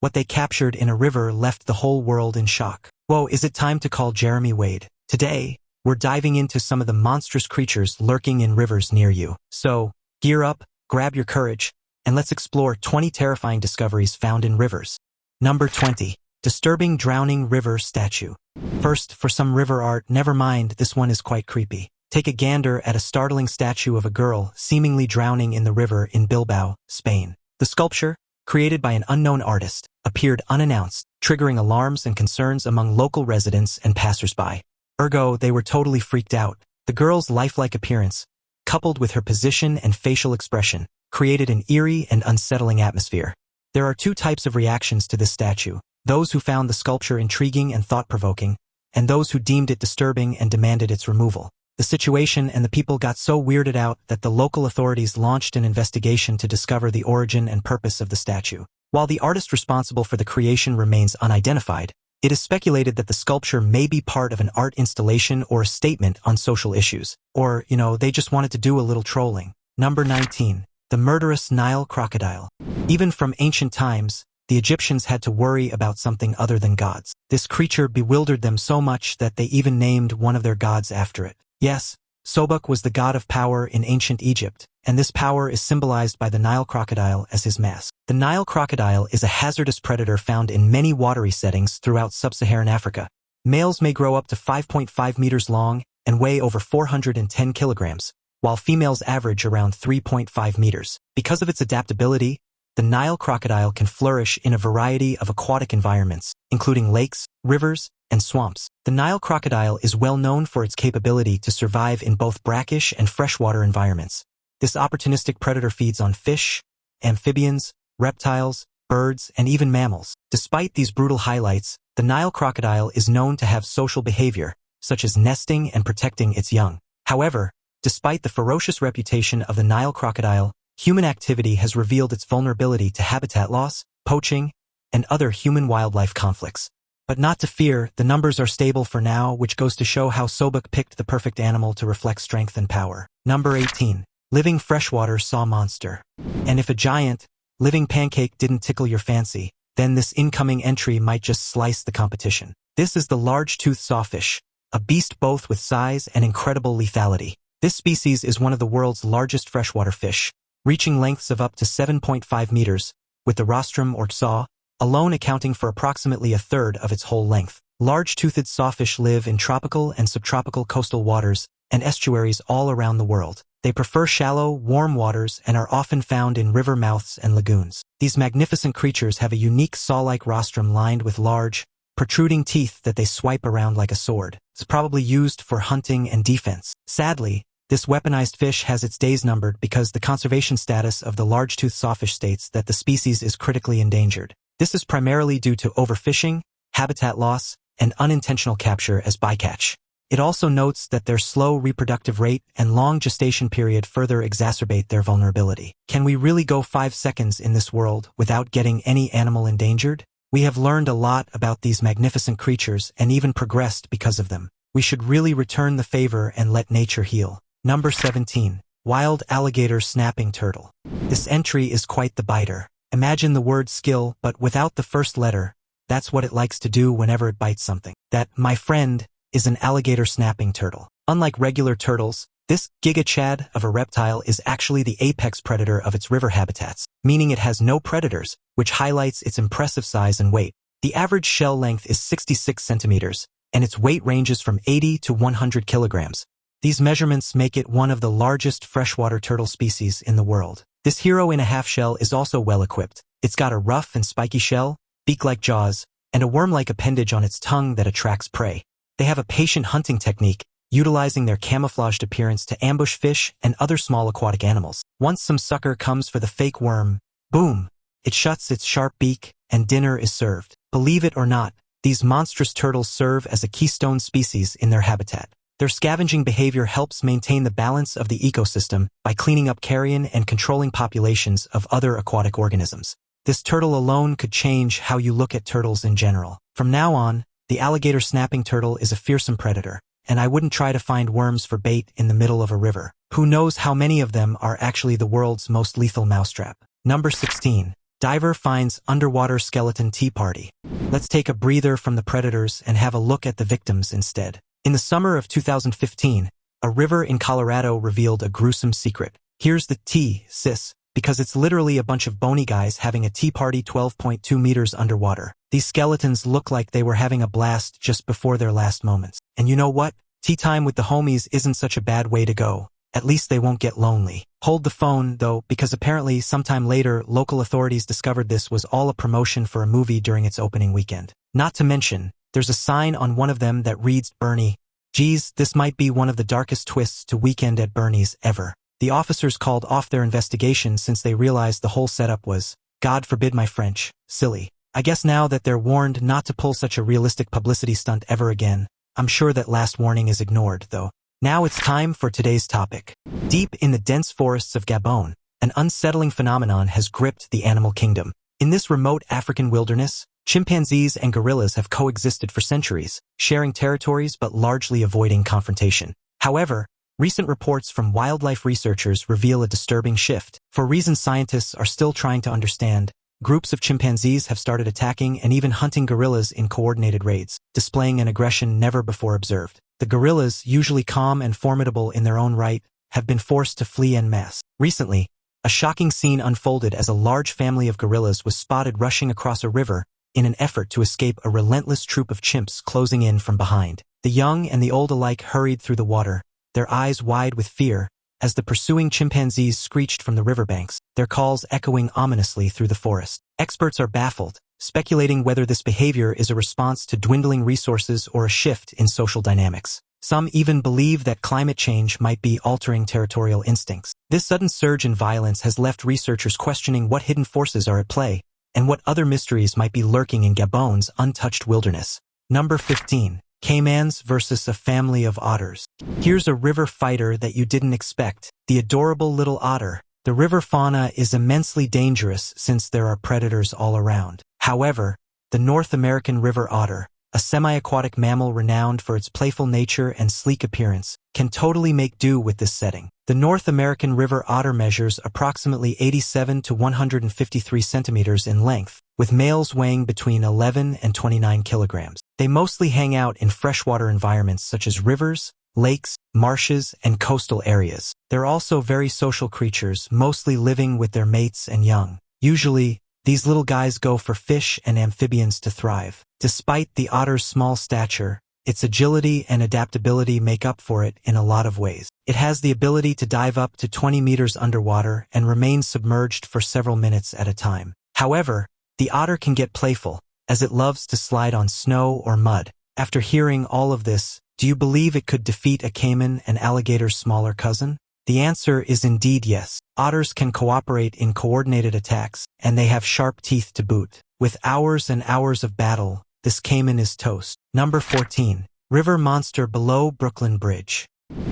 What they captured in a river left the whole world in shock. Whoa, is it time to call Jeremy Wade? Today, we're diving into some of the monstrous creatures lurking in rivers near you. So, gear up, grab your courage, and let's explore 20 terrifying discoveries found in rivers. Number 20. Disturbing drowning river statue. First, for some river art, never mind, this one is quite creepy. Take a gander at a startling statue of a girl seemingly drowning in the river in Bilbao, Spain. The sculpture, created by an unknown artist, appeared unannounced, triggering alarms and concerns among local residents and passersby. Ergo, they were totally freaked out. The girl's lifelike appearance, coupled with her position and facial expression, created an eerie and unsettling atmosphere. There are two types of reactions to this statue: those who found the sculpture intriguing and thought-provoking, and those who deemed it disturbing and demanded its removal. The situation and the people got so weirded out that the local authorities launched an investigation to discover the origin and purpose of the statue. While the artist responsible for the creation remains unidentified, it is speculated that the sculpture may be part of an art installation or a statement on social issues. Or, they just wanted to do a little trolling. Number 19. The murderous Nile crocodile. Even from ancient times, the Egyptians had to worry about something other than gods. This creature bewildered them so much that they even named one of their gods after it. Yes, Sobuk was the god of power in ancient Egypt, and this power is symbolized by the Nile crocodile as his mask. The Nile crocodile is a hazardous predator found in many watery settings throughout sub-Saharan Africa. Males may grow up to 5.5 meters long and weigh over 410 kilograms, while females average around 3.5 meters. Because of its adaptability, the Nile crocodile can flourish in a variety of aquatic environments, including lakes, rivers, and swamps. The Nile crocodile is well known for its capability to survive in both brackish and freshwater environments. This opportunistic predator feeds on fish, amphibians, reptiles, birds, and even mammals. Despite these brutal highlights, the Nile crocodile is known to have social behavior, such as nesting and protecting its young. However, despite the ferocious reputation of the Nile crocodile, human activity has revealed its vulnerability to habitat loss, poaching, and other human-wildlife conflicts. But not to fear, the numbers are stable for now, which goes to show how Sobuk picked the perfect animal to reflect strength and power. Number 18. Living freshwater saw monster. And if a giant, living pancake didn't tickle your fancy, then this incoming entry might just slice the competition. This is the large-toothed sawfish, a beast both with size and incredible lethality. This species is one of the world's largest freshwater fish, reaching lengths of up to 7.5 meters, with the rostrum or saw alone accounting for approximately a third of its whole length. Large-toothed sawfish live in tropical and subtropical coastal waters and estuaries all around the world. They prefer shallow, warm waters and are often found in river mouths and lagoons. These magnificent creatures have a unique saw-like rostrum lined with large, protruding teeth that they swipe around like a sword. It's probably used for hunting and defense. Sadly, this weaponized fish has its days numbered because the conservation status of the large-toothed sawfish states that the species is critically endangered. This is primarily due to overfishing, habitat loss, and unintentional capture as bycatch. It also notes that their slow reproductive rate and long gestation period further exacerbate their vulnerability. Can we really go 5 seconds in this world without getting any animal endangered? We have learned a lot about these magnificent creatures and even progressed because of them. We should really return the favor and let nature heal. Number 17. Wild alligator snapping turtle. This entry is quite the biter. Imagine the word skill, but without the first letter. That's what it likes to do whenever it bites something. That, my friend, is an alligator snapping turtle. Unlike regular turtles, this giga-chad of a reptile is actually the apex predator of its river habitats, meaning it has no predators, which highlights its impressive size and weight. The average shell length is 66 centimeters, and its weight ranges from 80 to 100 kilograms. These measurements make it one of the largest freshwater turtle species in the world. This hero-in-a-half shell is also well-equipped. It's got a rough and spiky shell, beak-like jaws, and a worm-like appendage on its tongue that attracts prey. They have a patient hunting technique, utilizing their camouflaged appearance to ambush fish and other small aquatic animals. Once some sucker comes for the fake worm, boom! It shuts its sharp beak, and dinner is served. Believe it or not, these monstrous turtles serve as a keystone species in their habitat. Their scavenging behavior helps maintain the balance of the ecosystem by cleaning up carrion and controlling populations of other aquatic organisms. This turtle alone could change how you look at turtles in general. From now on, the alligator snapping turtle is a fearsome predator, and I wouldn't try to find worms for bait in the middle of a river. Who knows how many of them are actually the world's most lethal mousetrap. Number 16. Diver finds underwater skeleton tea party. Let's take a breather from the predators and have a look at the victims instead. In the summer of 2015, a river in Colorado revealed a gruesome secret. Here's the tea, sis, because it's literally a bunch of bony guys having a tea party 12.2 meters underwater. These skeletons look like they were having a blast just before their last moments. And you know what? Tea time with the homies isn't such a bad way to go. At least they won't get lonely. Hold the phone, though, because apparently sometime later, local authorities discovered this was all a promotion for a movie during its opening weekend. Not to mention, there's a sign on one of them that reads Bernie. Geez, this might be one of the darkest twists to Weekend at Bernie's ever. The officers called off their investigation since they realized the whole setup was, God forbid my French, silly. I guess now that they're warned not to pull such a realistic publicity stunt ever again, I'm sure that last warning is ignored, though. Now it's time for today's topic. Deep in the dense forests of Gabon, an unsettling phenomenon has gripped the animal kingdom. In this remote African wilderness, chimpanzees and gorillas have coexisted for centuries, sharing territories but largely avoiding confrontation. However, recent reports from wildlife researchers reveal a disturbing shift. For reasons scientists are still trying to understand, groups of chimpanzees have started attacking and even hunting gorillas in coordinated raids, displaying an aggression never before observed. The gorillas, usually calm and formidable in their own right, have been forced to flee en masse. Recently, a shocking scene unfolded as a large family of gorillas was spotted rushing across a river in an effort to escape a relentless troop of chimps closing in from behind. The young and the old alike hurried through the water, their eyes wide with fear, as the pursuing chimpanzees screeched from the riverbanks, their calls echoing ominously through the forest. Experts are baffled, speculating whether this behavior is a response to dwindling resources or a shift in social dynamics. Some even believe that climate change might be altering territorial instincts. This sudden surge in violence has left researchers questioning what hidden forces are at play and what other mysteries might be lurking in Gabon's untouched wilderness. Number 15. Caymans versus a family of otters. Here's a river fighter that you didn't expect, the adorable little otter. The river fauna is immensely dangerous since there are predators all around. However, the North American river otter, a semi-aquatic mammal renowned for its playful nature and sleek appearance, can totally make do with this setting. The North American river otter measures approximately 87 to 153 centimeters in length, with males weighing between 11 and 29 kilograms. They mostly hang out in freshwater environments such as rivers, lakes, marshes, and coastal areas. They're also very social creatures, mostly living with their mates and young. Usually, these little guys go for fish and amphibians to thrive. Despite the otter's small stature, its agility and adaptability make up for it in a lot of ways. It has the ability to dive up to 20 meters underwater and remain submerged for several minutes at a time. However, the otter can get playful, as it loves to slide on snow or mud. After hearing all of this, do you believe it could defeat a caiman and alligator's smaller cousin? The answer is indeed yes. Otters can cooperate in coordinated attacks, and they have sharp teeth to boot. With hours and hours of battle, this caiman is toast. Number 14. River monster below Brooklyn Bridge.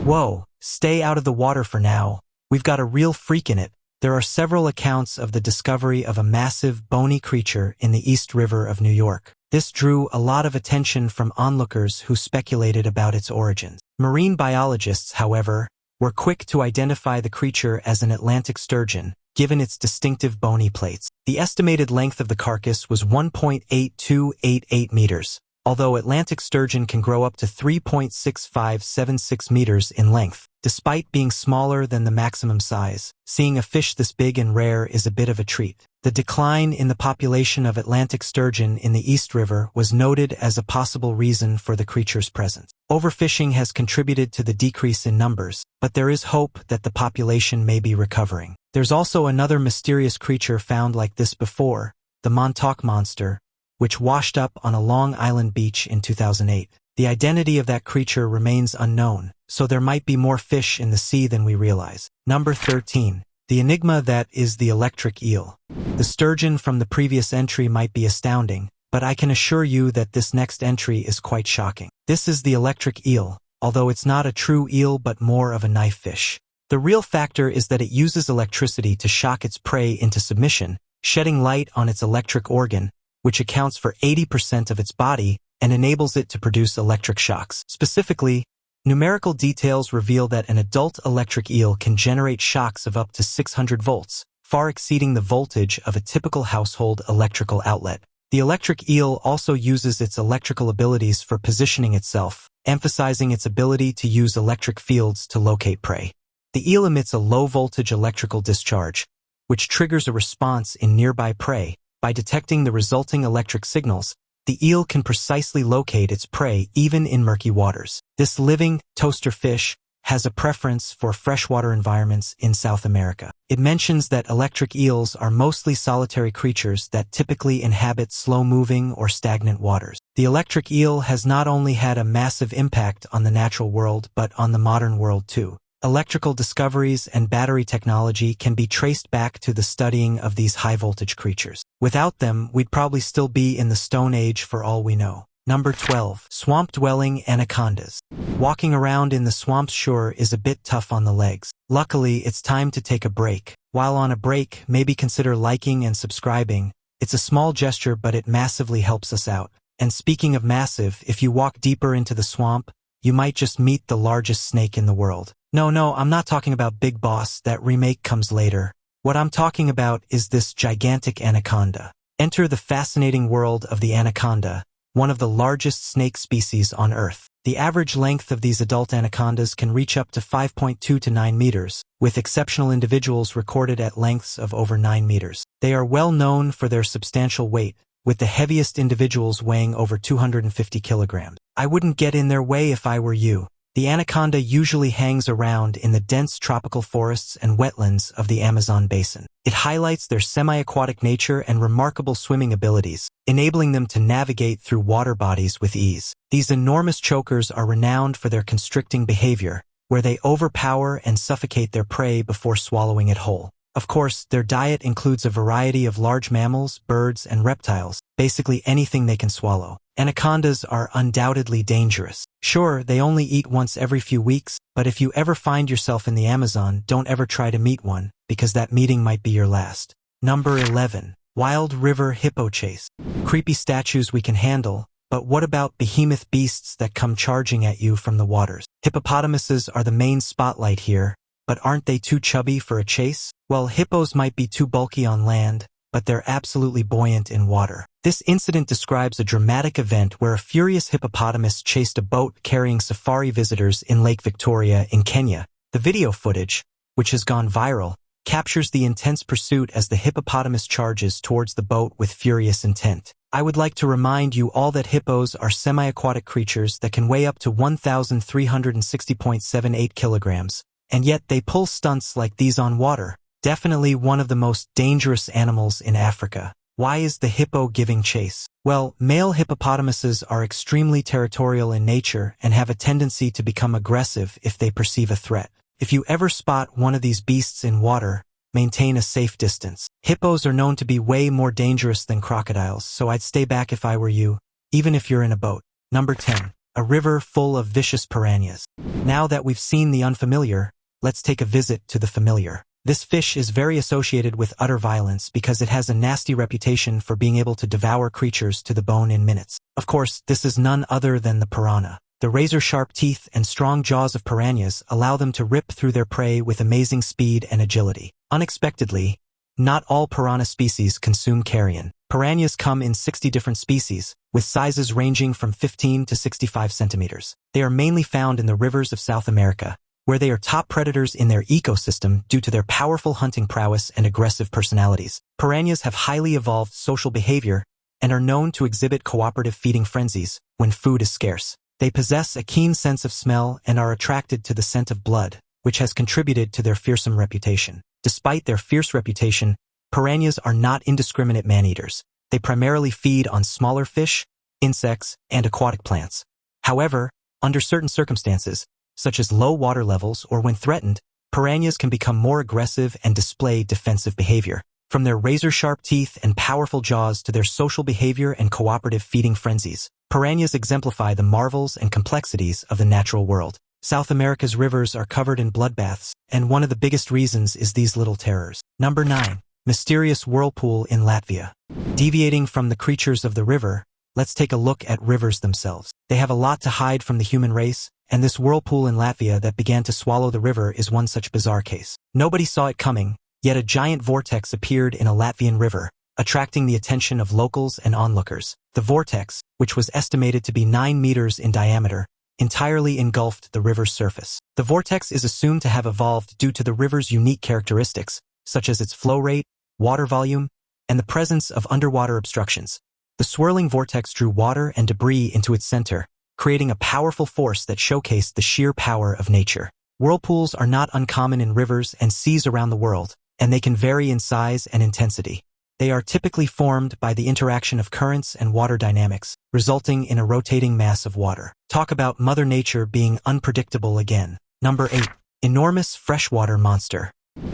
Whoa, stay out of the water for now. We've got a real freak in it. There are several accounts of the discovery of a massive, bony creature in the East River of New York. This drew a lot of attention from onlookers who speculated about its origins. Marine biologists, however, were quick to identify the creature as an Atlantic sturgeon, given its distinctive bony plates. The estimated length of the carcass was 1.8288 meters, although Atlantic sturgeon can grow up to 3.6576 meters in length. Despite being smaller than the maximum size, seeing a fish this big and rare is a bit of a treat. The decline in the population of Atlantic sturgeon in the East River was noted as a possible reason for the creature's presence. Overfishing has contributed to the decrease in numbers, but there is hope that the population may be recovering. There's also another mysterious creature found like this before, the Montauk monster, which washed up on a Long Island beach in 2008. The identity of that creature remains unknown, so there might be more fish in the sea than we realize. Number 13. The enigma that is the electric eel. The sturgeon from the previous entry might be astounding, but I can assure you that this next entry is quite shocking. This is the electric eel, although it's not a true eel but more of a knife fish. The real factor is that it uses electricity to shock its prey into submission, shedding light on its electric organ, which accounts for 80% of its body and enables it to produce electric shocks. Specifically, numerical details reveal that an adult electric eel can generate shocks of up to 600 volts, far exceeding the voltage of a typical household electrical outlet. The electric eel also uses its electrical abilities for positioning itself, emphasizing its ability to use electric fields to locate prey. The eel emits a low-voltage electrical discharge, which triggers a response in nearby prey. By detecting the resulting electric signals, the eel can precisely locate its prey even in murky waters. This living toaster fish has a preference for freshwater environments in South America. It mentions that electric eels are mostly solitary creatures that typically inhabit slow-moving or stagnant waters. The electric eel has not only had a massive impact on the natural world but on the modern world too. Electrical discoveries and battery technology can be traced back to the studying of these high-voltage creatures. Without them, we'd probably still be in the Stone Age for all we know. Number 12. Swamp-dwelling anacondas. Walking around in the swamps sure is a bit tough on the legs. Luckily, it's time to take a break. While on a break, maybe consider liking and subscribing. It's a small gesture, but it massively helps us out. And speaking of massive, if you walk deeper into the swamp, you might just meet the largest snake in the world. No, I'm not talking about Big Boss, that remake comes later. What I'm talking about is this gigantic anaconda. Enter the fascinating world of the anaconda, one of the largest snake species on Earth. The average length of these adult anacondas can reach up to 5.2 to 9 meters, with exceptional individuals recorded at lengths of over 9 meters. They are well known for their substantial weight, with the heaviest individuals weighing over 250 kilograms. I wouldn't get in their way if I were you. The anaconda usually hangs around in the dense tropical forests and wetlands of the Amazon basin. It highlights their semi-aquatic nature and remarkable swimming abilities, enabling them to navigate through water bodies with ease. These enormous chokers are renowned for their constricting behavior, where they overpower and suffocate their prey before swallowing it whole. Of course, their diet includes a variety of large mammals, birds, and reptiles, basically anything they can swallow. Anacondas are undoubtedly dangerous. Sure, they only eat once every few weeks, but if you ever find yourself in the Amazon, don't ever try to meet one, because that meeting might be your last. Number 11. Wild river hippo chase. Creepy statues we can handle, but what about behemoth beasts that come charging at you from the waters? Hippopotamuses are the main spotlight here, but aren't they too chubby for a chase? Well, hippos might be too bulky on land, but they're absolutely buoyant in water. This incident describes a dramatic event where a furious hippopotamus chased a boat carrying safari visitors in Lake Victoria in Kenya. The video footage, which has gone viral, captures the intense pursuit as the hippopotamus charges towards the boat with furious intent. I would like to remind you all that hippos are semi-aquatic creatures that can weigh up to 1,360.78 kilograms, and yet they pull stunts like these on water. Definitely one of the most dangerous animals in Africa. Why is the hippo giving chase? Well, male hippopotamuses are extremely territorial in nature and have a tendency to become aggressive if they perceive a threat. If you ever spot one of these beasts in water, maintain a safe distance. Hippos are known to be way more dangerous than crocodiles, so I'd stay back if I were you, even if you're in a boat. Number 10. A river full of vicious piranhas. Now that we've seen the unfamiliar, let's take a visit to the familiar. This fish is very associated with utter violence because it has a nasty reputation for being able to devour creatures to the bone in minutes. Of course, this is none other than the piranha. The razor-sharp teeth and strong jaws of piranhas allow them to rip through their prey with amazing speed and agility. Unexpectedly, not all piranha species consume carrion. Piranhas come in 60 different species, with sizes ranging from 15 to 65 centimeters. They are mainly found in the rivers of South America, where they are top predators in their ecosystem due to their powerful hunting prowess and aggressive personalities. Piranhas have highly evolved social behavior and are known to exhibit cooperative feeding frenzies when food is scarce. They possess a keen sense of smell and are attracted to the scent of blood, which has contributed to their fearsome reputation. Despite their fierce reputation, piranhas are not indiscriminate man-eaters. They primarily feed on smaller fish, insects, and aquatic plants. However, under certain circumstances, such as low water levels or when threatened, piranhas can become more aggressive and display defensive behavior. From their razor-sharp teeth and powerful jaws to their social behavior and cooperative feeding frenzies, piranhas exemplify the marvels and complexities of the natural world. South America's rivers are covered in bloodbaths, and one of the biggest reasons is these little terrors. Number 9. Mysterious whirlpool in Latvia. Deviating from the creatures of the river, let's take a look at rivers themselves. They have a lot to hide from the human race, and this whirlpool in Latvia that began to swallow the river is one such bizarre case. Nobody saw it coming, Yet a giant vortex appeared in a Latvian river, attracting the attention of locals and onlookers. The vortex, which was estimated to be 9 meters in diameter, entirely engulfed the river's surface. The vortex is assumed to have evolved due to the river's unique characteristics, such as its flow rate, water volume, and the presence of underwater obstructions. The swirling vortex drew water and debris into its center, creating a powerful force that showcased the sheer power of nature. Whirlpools are not uncommon in rivers and seas around the world, and they can vary in size and intensity. They are typically formed by the interaction of currents and water dynamics, resulting in a rotating mass of water. Talk about Mother Nature being unpredictable again. Number 8. Enormous freshwater monster.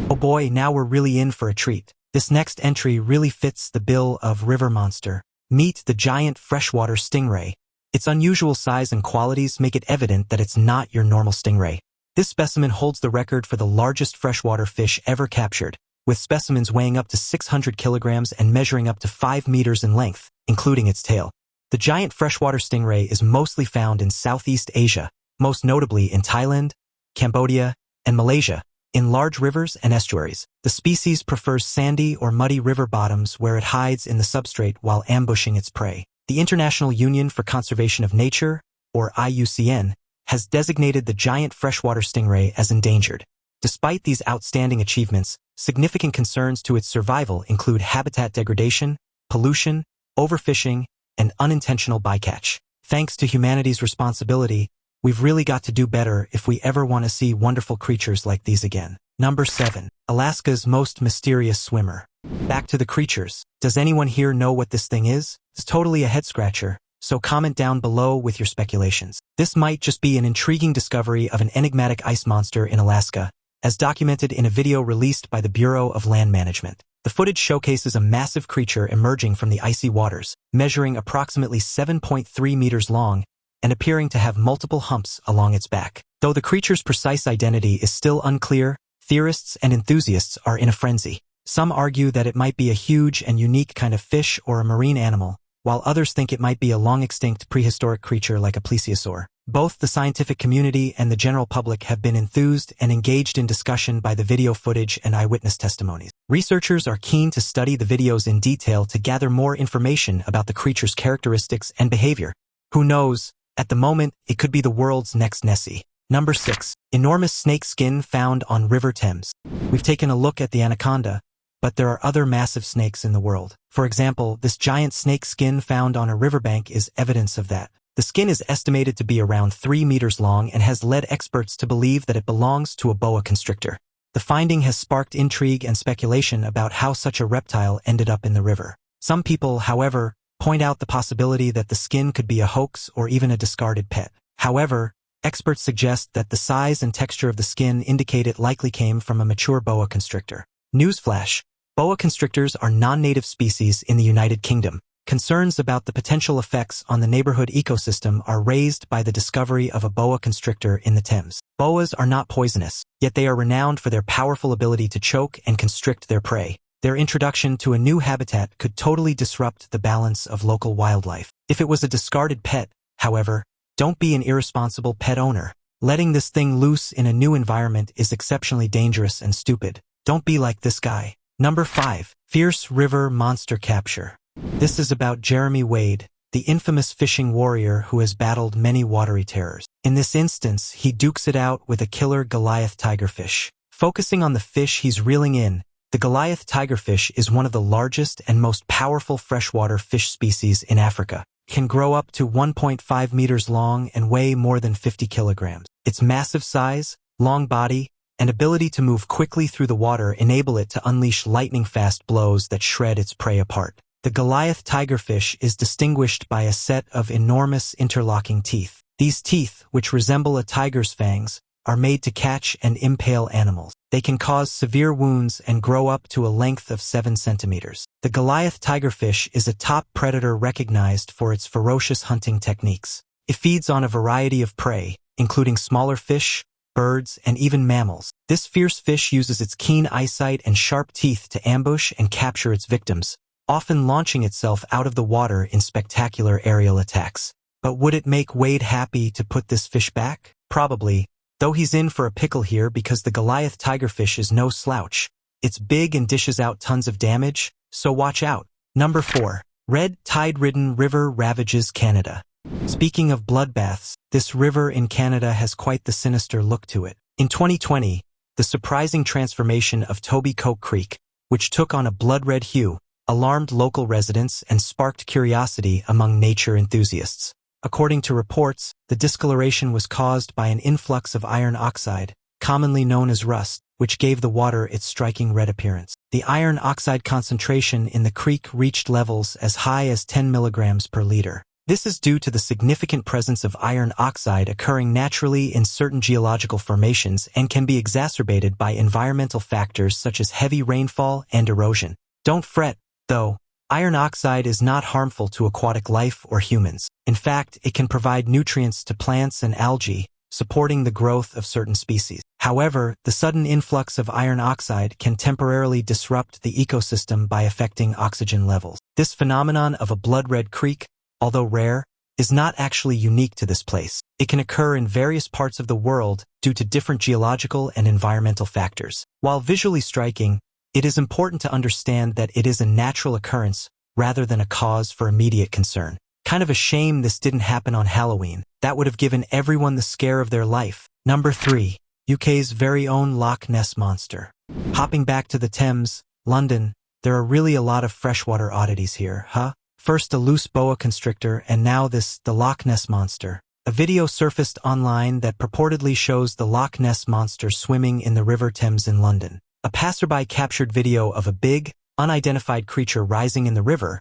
Oh boy, now we're really in for a treat. This next entry really fits the bill of river monster. Meet the giant freshwater stingray. Its unusual size and qualities make it evident that it's not your normal stingray. This specimen holds the record for the largest freshwater fish ever captured, with specimens weighing up to 600 kilograms and measuring up to 5 meters in length, including its tail. The giant freshwater stingray is mostly found in Southeast Asia, most notably in Thailand, Cambodia, and Malaysia, in large rivers and estuaries. The species prefers sandy or muddy river bottoms where it hides in the substrate while ambushing its prey. The International Union for Conservation of Nature, or IUCN, has designated the giant freshwater stingray as endangered. Despite these outstanding achievements, significant concerns to its survival include habitat degradation, pollution, overfishing, and unintentional bycatch. Thanks to humanity's responsibility, we've really got to do better if we ever want to see wonderful creatures like these again. Number 7. Alaska's most mysterious swimmer. Back to the creatures. Does anyone here know what this thing is? It's totally a head-scratcher, so comment down below with your speculations. This might just be an intriguing discovery of an enigmatic ice monster in Alaska, as documented in a video released by the Bureau of Land Management. The footage showcases a massive creature emerging from the icy waters, measuring approximately 7.3 meters long and appearing to have multiple humps along its back. Though the creature's precise identity is still unclear, theorists and enthusiasts are in a frenzy. Some argue that it might be a huge and unique kind of fish or a marine animal, while others think it might be a long-extinct prehistoric creature like a plesiosaur. Both the scientific community and the general public have been enthused and engaged in discussion by the video footage and eyewitness testimonies. Researchers are keen to study the videos in detail to gather more information about the creature's characteristics and behavior. Who knows? At the moment, it could be the world's next Nessie. Number 6. Enormous snake skin found on River Thames. We've taken a look at the anaconda, but there are other massive snakes in the world. For example, this giant snake skin found on a riverbank is evidence of that. The skin is estimated to be around 3 meters long and has led experts to believe that it belongs to a boa constrictor. The finding has sparked intrigue and speculation about how such a reptile ended up in the river. Some people, however, point out the possibility that the skin could be a hoax or even a discarded pet. However, experts suggest that the size and texture of the skin indicate it likely came from a mature boa constrictor. Newsflash: boa constrictors are non-native species in the United Kingdom. Concerns about the potential effects on the neighborhood ecosystem are raised by the discovery of a boa constrictor in the Thames. Boas are not poisonous, yet they are renowned for their powerful ability to choke and constrict their prey. Their introduction to a new habitat could totally disrupt the balance of local wildlife. If it was a discarded pet, however, don't be an irresponsible pet owner. Letting this thing loose in a new environment is exceptionally dangerous and stupid. Don't be like this guy. Number 5. Fierce river monster capture. This is about Jeremy Wade, the infamous fishing warrior who has battled many watery terrors. In this instance, he dukes it out with a killer Goliath tigerfish. Focusing on the fish he's reeling in, the Goliath tigerfish is one of the largest and most powerful freshwater fish species in Africa. It can grow up to 1.5 meters long and weigh more than 50 kilograms. Its massive size, long body, and ability to move quickly through the water enable it to unleash lightning-fast blows that shred its prey apart. The Goliath tigerfish is distinguished by a set of enormous interlocking teeth. These teeth, which resemble a tiger's fangs, are made to catch and impale animals. They can cause severe wounds and grow up to a length of 7 centimeters. The Goliath tigerfish is a top predator recognized for its ferocious hunting techniques. It feeds on a variety of prey, including smaller fish, birds, and even mammals. This fierce fish uses its keen eyesight and sharp teeth to ambush and capture its victims, often launching itself out of the water in spectacular aerial attacks. But would it make Wade happy to put this fish back? Probably, though he's in for a pickle here because the Goliath tigerfish is no slouch. It's big and dishes out tons of damage, so watch out. Number 4. Red tide-ridden river ravages Canada. Speaking of bloodbaths, this river in Canada has quite the sinister look to it. In 2020, the surprising transformation of Toby Coke Creek, which took on a blood-red hue, alarmed local residents and sparked curiosity among nature enthusiasts. According to reports, the discoloration was caused by an influx of iron oxide, commonly known as rust, which gave the water its striking red appearance. The iron oxide concentration in the creek reached levels as high as 10 milligrams per liter. This is due to the significant presence of iron oxide occurring naturally in certain geological formations and can be exacerbated by environmental factors such as heavy rainfall and erosion. Don't fret, though. Iron oxide is not harmful to aquatic life or humans. In fact, it can provide nutrients to plants and algae, supporting the growth of certain species. However, the sudden influx of iron oxide can temporarily disrupt the ecosystem by affecting oxygen levels. This phenomenon of a blood-red creek, although rare, is not actually unique to this place. It can occur in various parts of the world due to different geological and environmental factors. While visually striking, it is important to understand that it is a natural occurrence rather than a cause for immediate concern. Kind of a shame this didn't happen on Halloween. That would have given everyone the scare of their life. Number 3. UK's very own Loch Ness monster. Hopping back to the Thames, London, there are really a lot of freshwater oddities here, huh? First a loose boa constrictor and now the Loch Ness monster. A video surfaced online that purportedly shows the Loch Ness monster swimming in the River Thames in London. A passerby captured video of a big, unidentified creature rising in the river,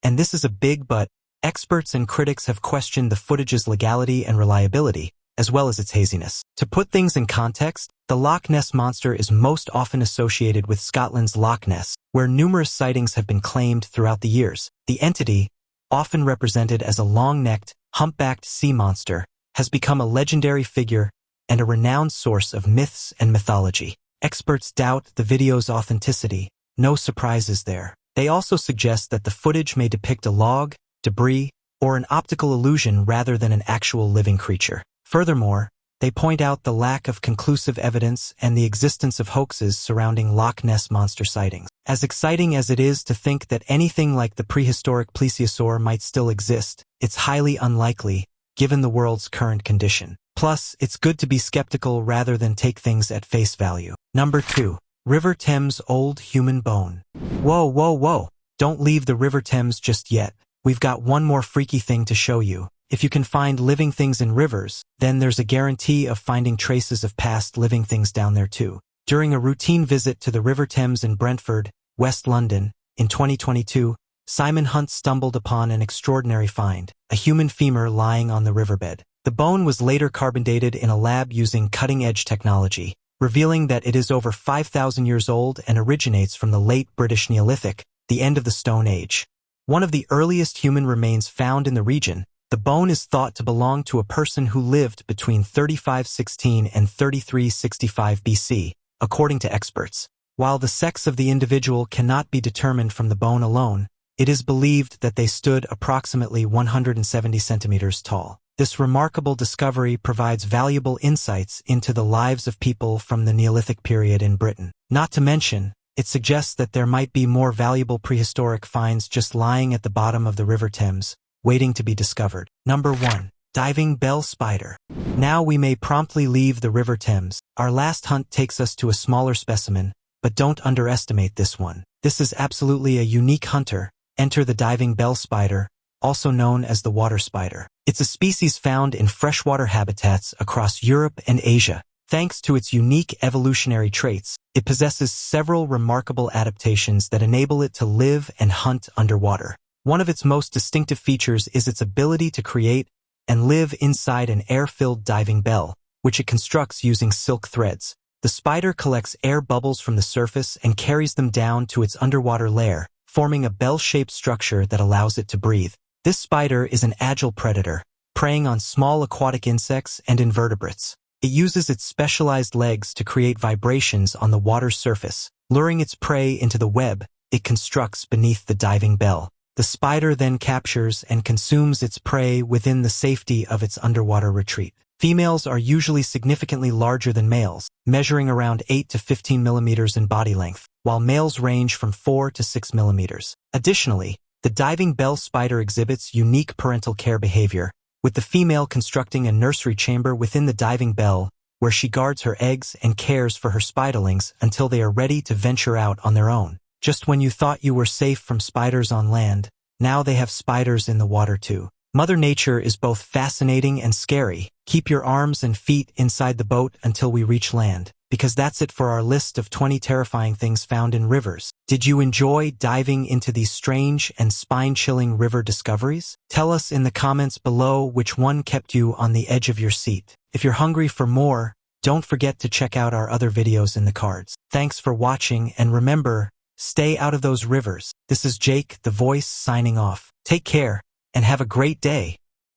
and this is a big but, experts and critics have questioned the footage's legality and reliability, as well as its haziness. To put things in context, the Loch Ness monster is most often associated with Scotland's Loch Ness, where numerous sightings have been claimed throughout the years. The entity, often represented as a long-necked, humpbacked sea monster, has become a legendary figure and a renowned source of myths and mythology. Experts doubt the video's authenticity. No surprises there. They also suggest that the footage may depict a log, debris, or an optical illusion rather than an actual living creature. Furthermore, they point out the lack of conclusive evidence and the existence of hoaxes surrounding Loch Ness monster sightings. As exciting as it is to think that anything like the prehistoric plesiosaur might still exist, it's highly unlikely, given the world's current condition. Plus, it's good to be skeptical rather than take things at face value. Number 2. River Thames old human bone. Whoa. Don't leave the River Thames just yet. We've got one more freaky thing to show you. If you can find living things in rivers, then there's a guarantee of finding traces of past living things down there too. During a routine visit to the River Thames in Brentford, West London, in 2022, Simon Hunt stumbled upon an extraordinary find, a human femur lying on the riverbed. The bone was later carbon dated in a lab using cutting-edge technology, revealing that it is over 5,000 years old and originates from the late British Neolithic, the end of the Stone Age. One of the earliest human remains found in the region, the bone is thought to belong to a person who lived between 3516 and 3365 BC, according to experts. While the sex of the individual cannot be determined from the bone alone, it is believed that they stood approximately 170 centimeters tall. This remarkable discovery provides valuable insights into the lives of people from the Neolithic period in Britain. Not to mention, it suggests that there might be more valuable prehistoric finds just lying at the bottom of the River Thames, waiting to be discovered. Number 1. Diving bell spider. Now we may promptly leave the River Thames. Our last hunt takes us to a smaller specimen, but don't underestimate this one. This is absolutely a unique hunter. Enter the diving bell spider, also known as the water spider. It's a species found in freshwater habitats across Europe and Asia. Thanks to its unique evolutionary traits, it possesses several remarkable adaptations that enable it to live and hunt underwater. One of its most distinctive features is its ability to create and live inside an air-filled diving bell, which it constructs using silk threads. The spider collects air bubbles from the surface and carries them down to its underwater lair, forming a bell-shaped structure that allows it to breathe. This spider is an agile predator, preying on small aquatic insects and invertebrates. It uses its specialized legs to create vibrations on the water's surface, luring its prey into the web it constructs beneath the diving bell. The spider then captures and consumes its prey within the safety of its underwater retreat. Females are usually significantly larger than males, measuring around 8 to 15 millimeters in body length, while males range from 4 to 6 millimeters. Additionally, the diving bell spider exhibits unique parental care behavior, with the female constructing a nursery chamber within the diving bell where she guards her eggs and cares for her spiderlings until they are ready to venture out on their own. Just when you thought you were safe from spiders on land, now they have spiders in the water too. Mother Nature is both fascinating and scary. Keep your arms and feet inside the boat until we reach land, because that's it for our list of 20 terrifying things found in rivers. Did you enjoy diving into these strange and spine-chilling river discoveries? Tell us in the comments below which one kept you on the edge of your seat. If you're hungry for more, don't forget to check out our other videos in the cards. Thanks for watching, and remember, stay out of those rivers. This is Jake, the voice, signing off. Take care, and have a great day.